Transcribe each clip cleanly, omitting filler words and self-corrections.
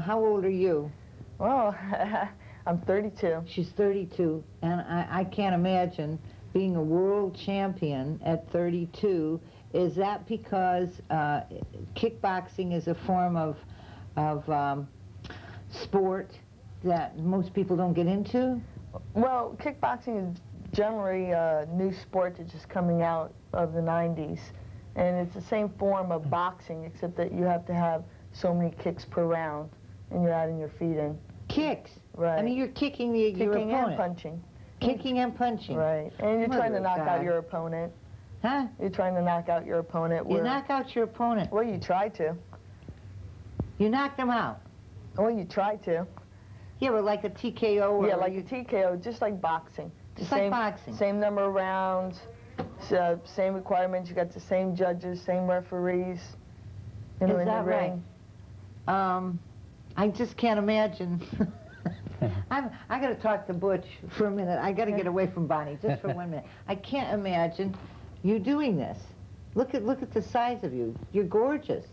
How old are you? Well, I'm 32. She's 32, and I can't imagine being a world champion at 32. Is that because kickboxing is a form of sport that most people don't get into? Well, kickboxing is generally a new sport that's just coming out of the 90's. And it's the same form of boxing, except that you have to have so many kicks per round, and you're adding your feet in. Kicks? Right. I mean, you're kicking your opponent. Kicking and punching. Kicking and punching. Right. And you're trying to knock out your opponent. Huh? You're trying to knock out your opponent. You knock out your opponent. Well, you try to. You knock them out. Well, you try to. Yeah, but like a TKO or... Yeah, like a TKO, just like boxing. Just like boxing. Same number of rounds, same requirements. You got the same judges, same referees. You know, Is that right? I just can't imagine. I got to talk to Butch for a minute. I got to get away from Bonnie just for 1 minute. I can't imagine you doing this. Look at the size of you. You're gorgeous.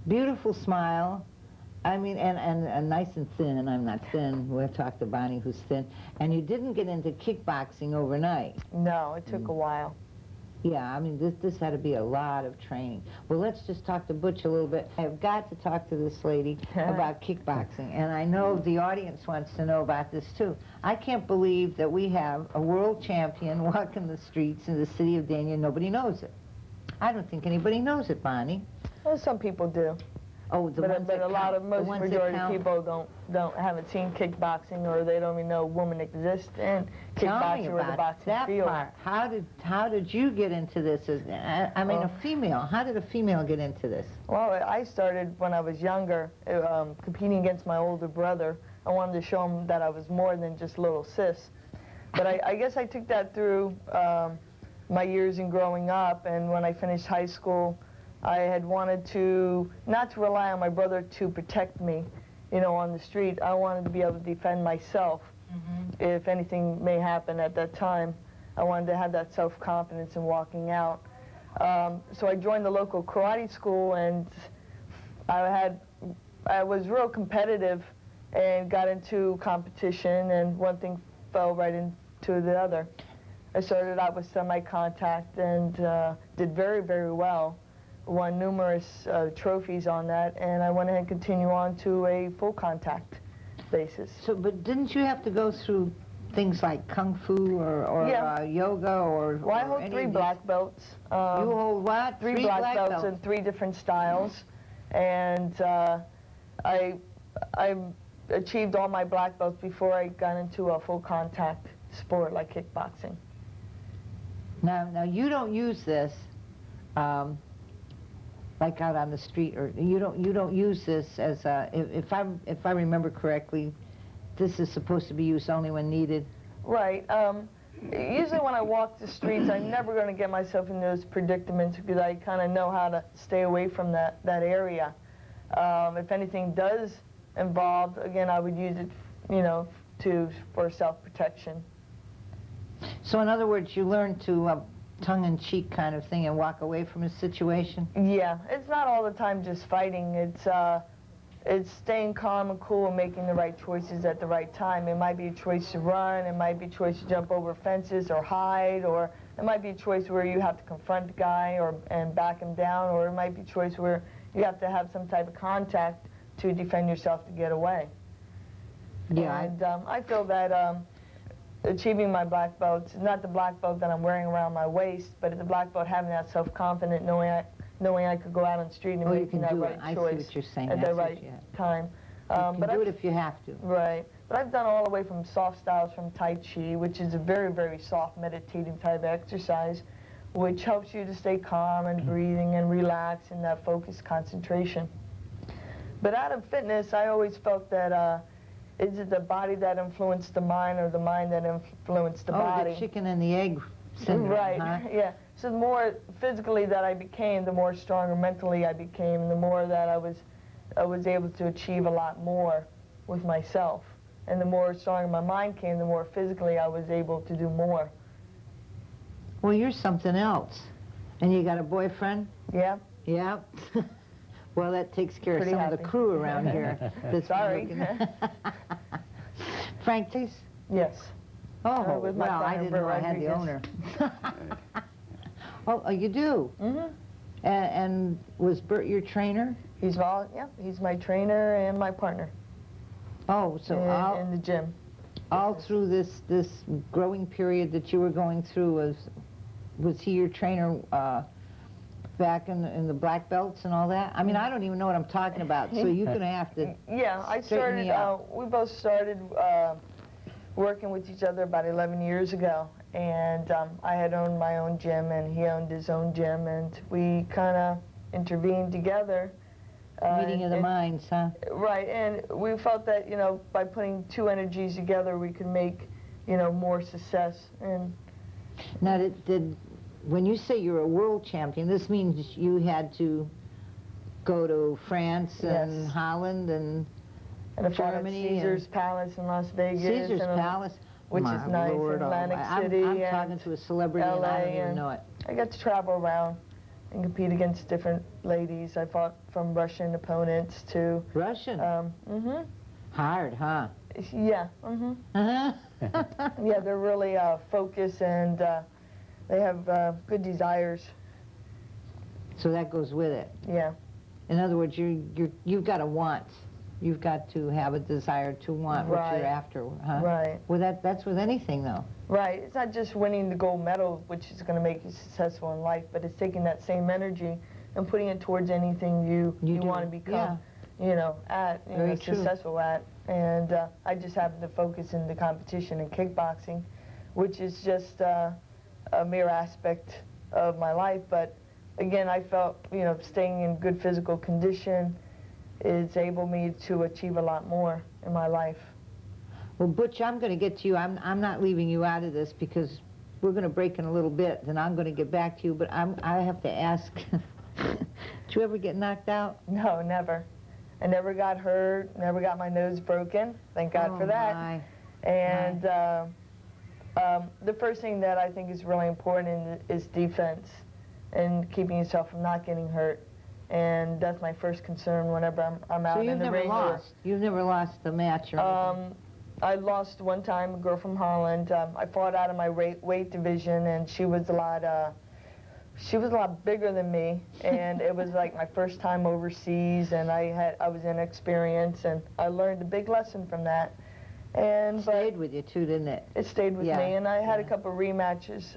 Beautiful smile. I mean, and nice and thin, and I'm not thin. We'll talk to Bonnie, who's thin. And you didn't get into kickboxing overnight. No, it took a while. Yeah, I mean, this had to be a lot of training. Well, let's just talk to Butch a little bit. I've got to talk to this lady about kickboxing, and I know the audience wants to know about this, too. I can't believe that we have a world champion walking the streets in the city of Dania and nobody knows it. I don't think anybody knows it, Bonnie. Well, some people do. Oh, the ones that count. Most majority of people haven't seen kickboxing, or they don't even know women exist in kickboxing or the boxing field. Part. How did you get into this? I mean, a female. How did a female get into this? Well, I started when I was younger, competing against my older brother. I wanted to show him that I was more than just little sis. But I guess I took that through my years in growing up, and when I finished high school, I had wanted to, not to rely on my brother to protect me, you know, on the street. I wanted to be able to defend myself if anything may happen at that time. I wanted to have that self-confidence in walking out. So I joined the local karate school, and I was real competitive and got into competition, and one thing fell right into the other. I started out with semi-contact and did very, very well. Won numerous trophies on that, and I went ahead and continued on to a full contact basis. So, but didn't you have to go through things like kung fu or yoga or? Well, I hold 3 black belts. You hold what? 3 black belts in 3 different styles, and I achieved all my black belts before I got into a full contact sport like kickboxing. Now you don't use this. Like out on the street, or you don't use this as a, if I remember correctly, this is supposed to be used only when needed. Right. Usually when I walk the streets, I'm never going to get myself in those predicaments because I kind of know how to stay away from that area. If anything does involve, again, I would use it, you know, for self-protection. So in other words, you learn to tongue-in-cheek kind of thing and walk away from a situation? Yeah, it's not all the time just fighting. It's staying calm and cool and making the right choices at the right time. It might be a choice to run, it might be a choice to jump over fences or hide, or it might be a choice where you have to confront the guy and back him down, or it might be a choice where you have to have some type of contact to defend yourself to get away. Yeah. And I feel that achieving my black belt, not the black belt that I'm wearing around my waist, but the black belt having that self-confidence, knowing I could go out on the street and making that right choice at the right time. You can do it if you have to. Right. But I've done all the way from soft styles from Tai Chi, which is a very, very soft meditative type of exercise, which helps you to stay calm and breathing and relax in that focused concentration. But out of fitness, I always felt that is it the body that influenced the mind or the mind that influenced the body? Oh, the chicken and the egg syndrome, right, huh? Yeah. So the more physically that I became, the more stronger mentally I became, and the more that I was able to achieve a lot more with myself. And the more stronger my mind came, the more physically I was able to do more. Well, you're something else. And you got a boyfriend? Yeah. Yeah. Well, that takes care of Pretty some of the happy. crew around here. That's been Sorry. looking- Frank, please. Yes. Oh, with my well, I partner, didn't Bert know I had the Rodriguez. owner. Oh, you do? Mm-hmm. And was Bert your trainer? He's my trainer and my partner Oh, so in the gym. all through this growing period that you were going through, was he your trainer back in the black belts and all that? I mean, I don't even know what I'm talking about, so you're going to have to Yeah, I straighten started, me out. we both started working with each other about 11 years ago, and I had owned my own gym and he owned his own gym, and we kind of intervened together. Meeting of the minds, huh? Right, and we felt that, you know, by putting two energies together, we could make, you know, more success. And Now, when you say you're a world champion, this means you had to go to France and Yes. Holland and I fought at Germany Caesar's and Palace in Las Vegas. Caesar's and Palace, which my is nice, Lord, Atlantic I'm City, talking and to a celebrity and I don't LA, even and know it. I got to travel around and compete against different ladies. I fought from Russian opponents to Russian? Hard, huh? yeah, Uh-huh. yeah. They're really focused and they have good desires. So that goes with it. Yeah. In other words, you've got to want. You've got to have a desire to want what Right. you're after, huh? Right. Well, that's with anything, though. Right. It's not just winning the gold medal, which is going to make you successful in life, but it's taking that same energy and putting it towards anything you do. want to become, Yeah. you know, Very true. successful at. And I just happen to focus in the competition in kickboxing, which is just a mere aspect of my life. But again, I felt, you know, staying in good physical condition is able me to achieve a lot more in my life. Well, Butch, I'm going to get to you. I'm not leaving you out of this because we're going to break in a little bit, and I'm going to get back to you. But I have to ask, did you ever get knocked out? No, never. I never got hurt, never got my nose broken. Thank God for that. My. And the first thing that I think is really important is defense and keeping yourself from not getting hurt. And that's my first concern whenever I'm out So in you've the never ring. lost? You've never lost a match or anything? I lost one time, a girl from Holland. I fought out of my weight division, and she was a lot bigger than me, and it was like my first time overseas, and I was inexperienced, and I learned a big lesson from that. And It stayed with you too, didn't it? it stayed with Yeah, me, and I had a yeah. couple of rematches,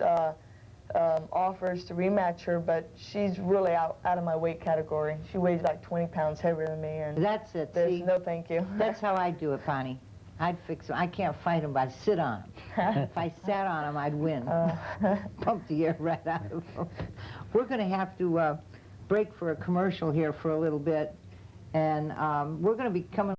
offers to rematch her, but she's really out of my weight category. She weighs like 20 pounds heavier than me, and That's it. there's See, no thank you. that's how I do it, Bonnie. I'd fix them. I can't fight them, but I sit on them. If I sat on them, I'd win. Pump the air right out of them. We're going to have to break for a commercial here for a little bit, and we're going to be coming